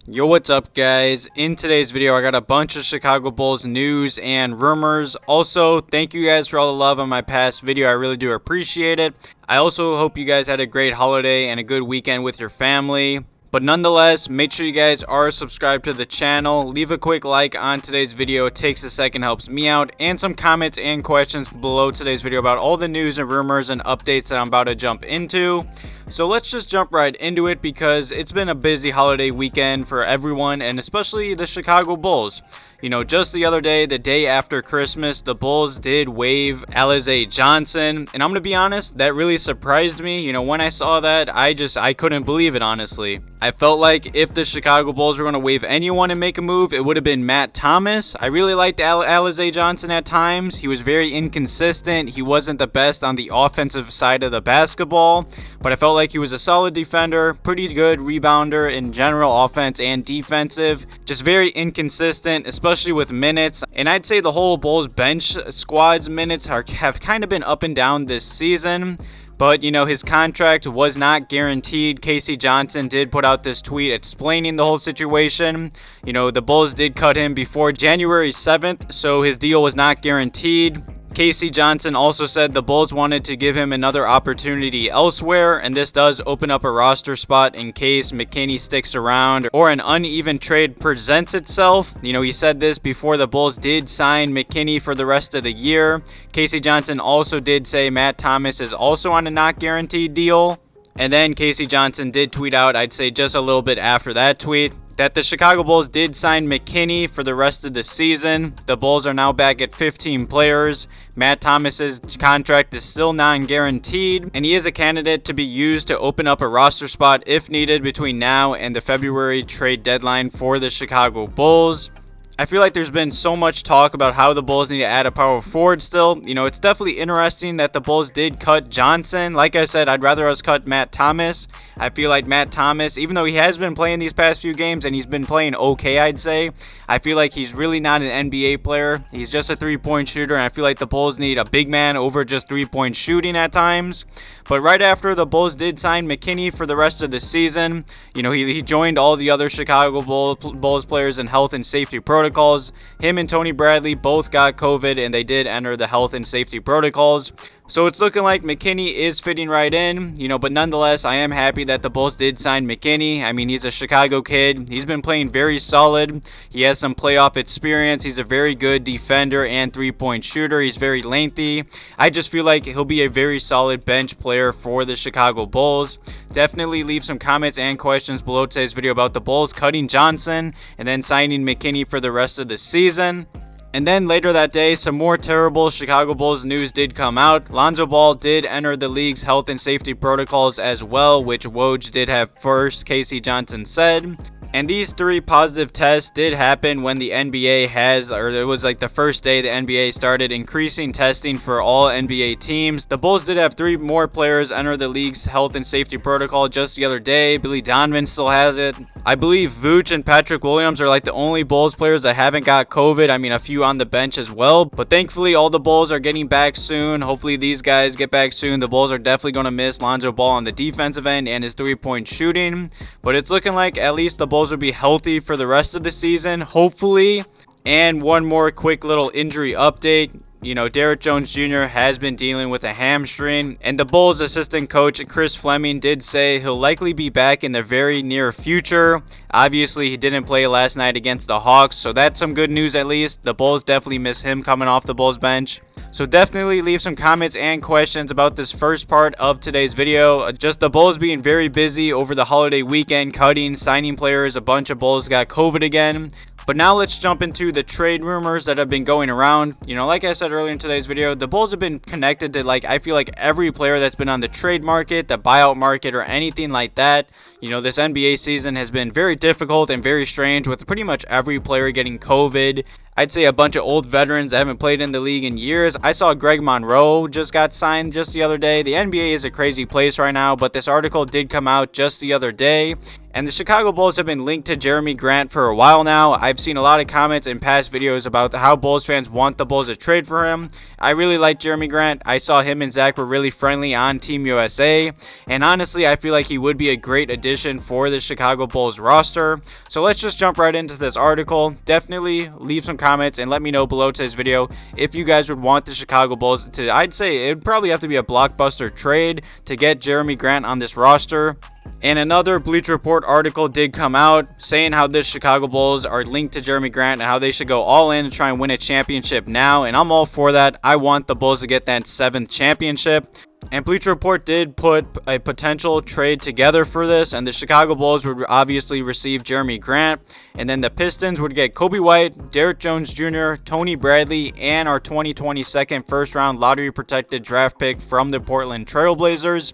Yo, what's up guys? In today's video I got a bunch of Chicago Bulls news and rumors. Also, thank you guys for all the love on my past video. I really do appreciate it. I also hope you guys had a great holiday and a good weekend with your family. But nonetheless, make sure you guys are subscribed to the channel. Leave a quick like on today's video. It takes a second, helps me out. And some comments and questions below today's video about all the news and rumors and updates that I'm about to jump into. So let's just jump right into it because it's been a busy holiday weekend for everyone and especially the Chicago Bulls. You know, just the other day, the day after Christmas, the Bulls did waive Alize Johnson. And I'm going to be honest, that really surprised me. You know, when I saw that, I couldn't believe it, honestly. I felt like if the Chicago Bulls were going to waive anyone and make a move, it would have been Matt Thomas. I really liked Alize Johnson at times. He was very inconsistent. He wasn't the best on the offensive side of the basketball, but I felt like he was a solid defender, pretty good rebounder in general, offense and defensive. Just very inconsistent, especially with minutes. And I'd say the whole Bulls bench squad's minutes have kind of been up and down this season. But, you know, his contract was not guaranteed. Casey Johnson did put out this tweet explaining the whole situation. You know, the Bulls did cut him before January 7th, so his deal was not guaranteed. Casey Johnson also said the Bulls wanted to give him another opportunity elsewhere, and this does open up a roster spot in case McKinnie sticks around or an uneven trade presents itself. You know, he said this before the Bulls did sign McKinnie for the rest of the year. Casey Johnson also did say Matt Thomas is also on a not guaranteed deal. And then Casey Johnson did tweet out, I'd say just a little bit after that tweet, that the Chicago Bulls did sign McKinnie for the rest of the season. The Bulls are now back at 15 players. Matt Thomas's contract is still non-guaranteed, and he is a candidate to be used to open up a roster spot if needed between now and the February trade deadline for the Chicago Bulls. I feel like there's been so much talk about how the Bulls need to add a power forward still. You know, it's definitely interesting that the Bulls did cut Johnson. Like I said, I'd rather us cut Matt Thomas. I feel like Matt Thomas, even though he has been playing these past few games and he's been playing okay, I'd say, I feel like he's really not an NBA player. He's just a three-point shooter, and I feel like the Bulls need a big man over just three-point shooting at times. But right after the Bulls did sign McKinnie for the rest of the season, you know, he joined all the other Chicago Bulls players in health and safety protocols. Him and Tony Bradley both got COVID, and they did enter the health and safety protocols. So it's looking like McKinnie is fitting right in, you know, but nonetheless, I am happy that the Bulls did sign McKinnie. I mean, he's a Chicago kid. He's been playing very solid. He has some playoff experience. He's a very good defender and three-point shooter. He's very lengthy. I just feel like he'll be a very solid bench player for the Chicago Bulls. Definitely leave some comments and questions below today's video about the Bulls cutting Johnson and then signing McKinnie for the rest of the season. And then later that day, some more terrible Chicago Bulls news did come out. Lonzo Ball did enter the league's health and safety protocols as well, which Woj did have first, Casey Johnson said. And these 3 positive tests did happen when the NBA it was like the first day the NBA started increasing testing for all NBA teams. The Bulls did have 3 more players enter the league's health and safety protocol just the other day. Billy Donovan still has it. I believe Vooch and Patrick Williams are like the only Bulls players that haven't got COVID. I mean, a few on the bench as well. But thankfully, all the Bulls are getting back soon. Hopefully, these guys get back soon. The Bulls are definitely going to miss Lonzo Ball on the defensive end and his three-point shooting. But it's looking like at least the Bulls will be healthy for the rest of the season, hopefully. And one more quick little injury update. You know, Derrick Jones Jr. has been dealing with a hamstring, and the Bulls assistant coach Chris Fleming did say he'll likely be back in the very near future. Obviously, he didn't play last night against the Hawks, so that's some good news at least. The Bulls definitely miss him coming off the Bulls bench. So definitely leave some comments and questions about this first part of today's video. Just the Bulls being very busy over the holiday weekend, cutting, signing players. A bunch of Bulls got COVID again. But now let's jump into the trade rumors that have been going around. You know, like I said earlier in today's video, the Bulls have been connected to, I feel like every player that's been on the trade market, the buyout market, or anything like that. You know, this NBA season has been very difficult and very strange with pretty much every player getting COVID. I'd say a bunch of old veterans that haven't played in the league in years. I saw Greg Monroe just got signed just the other day. The NBA is a crazy place right now, but this article did come out just the other day. And the Chicago Bulls have been linked to Jerami Grant for a while now. I've seen a lot of comments in past videos about how Bulls fans want the Bulls to trade for him. I really like Jerami Grant. I saw him and Zach were really friendly on Team USA. And honestly, I feel like he would be a great addition for the Chicago Bulls roster. So let's just jump right into this article. Definitely leave some comments and let me know below today's video if you guys would want the Chicago Bulls to, I'd say it would probably have to be a blockbuster trade to get Jerami Grant on this roster. And another Bleacher Report article did come out saying how the Chicago Bulls are linked to Jerami Grant and how they should go all in and try and win a championship now. And I'm all for that. I want the Bulls to get that 7th championship. And Bleacher Report did put a potential trade together for this, and the Chicago Bulls would obviously receive Jerami Grant, and then the Pistons would get Coby White, Derrick Jones Jr., Tony Bradley, and our 2020 second first-round lottery-protected draft pick from the Portland Trail Blazers.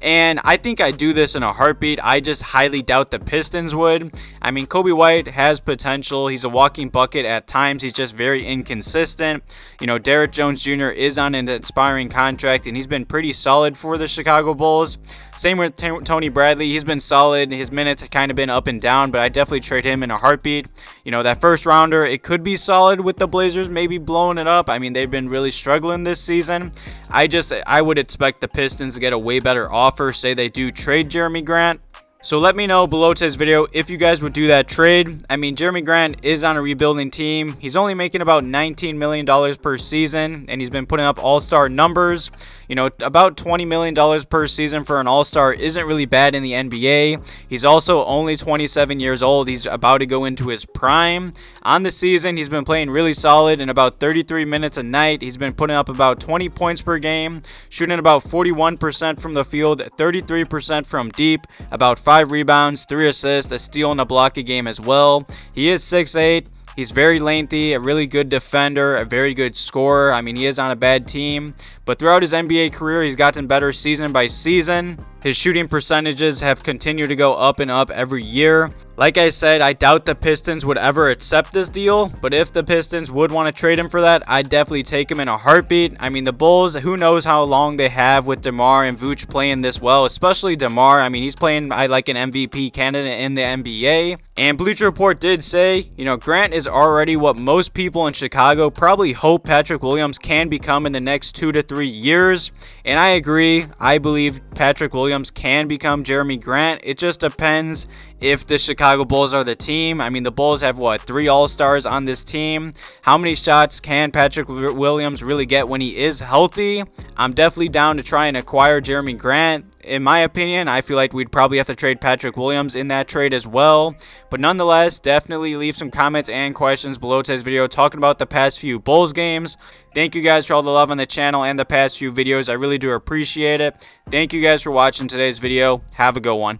And I think I'd do this in a heartbeat. I just highly doubt the Pistons would. I mean, Coby White has potential. He's a walking bucket at times. He's just very inconsistent. You know, Derrick Jones Jr. is on an expiring contract, and he's been pretty solid for the Chicago Bulls. Same with Tony Bradley. He's been solid. His minutes have kind of been up and down, but I definitely trade him in a heartbeat. You know, that first rounder, it could be solid with the Blazers, maybe blowing it up. I mean, they've been really struggling this season. I would expect the Pistons to get a way better offer, say they do trade Jerami Grant. So let me know below today's video if you guys would do that trade. I mean, Jerami Grant is on a rebuilding team. He's only making about $19 million per season, and he's been putting up all-star numbers. You know, about $20 million per season for an all-star isn't really bad in the NBA. He's also only 27 years old. He's about to go into his prime. On the season, he's been playing really solid in about 33 minutes a night. He's been putting up about 20 points per game, shooting about 41% from the field, 33% from deep, about 5 rebounds, 3 assists, a steal, and a block a game as well. He is 6'8". He's very lengthy, a really good defender, a very good scorer. I mean, he is on a bad team. But throughout his NBA career, he's gotten better season by season. His shooting percentages have continued to go up and up every year. Like I said, I doubt the Pistons would ever accept this deal, but if the Pistons would want to trade him for that, I'd definitely take him in a heartbeat. I mean, the Bulls, who knows how long they have with Demar and Vuce playing this well, especially Demar. I mean, he's playing like an MVP candidate in the NBA. And Bleacher Report did say, you know, Grant is already what most people in Chicago probably hope Patrick Williams can become in the next 2 to 3 years. And I agree. I believe Patrick Williams can become Jerami Grant. It just depends if the Chicago Bulls are the team. I mean, the Bulls have, 3 All-Stars on this team. How many shots can Patrick Williams really get when he is healthy? I'm definitely down to try and acquire Jerami Grant. In my opinion, I feel like we'd probably have to trade Patrick Williams in that trade as well. But nonetheless, definitely leave some comments and questions below today's video talking about the past few Bulls games. Thank you guys for all the love on the channel and the past few videos. I really do appreciate it. Thank you guys for watching today's video. Have a good one.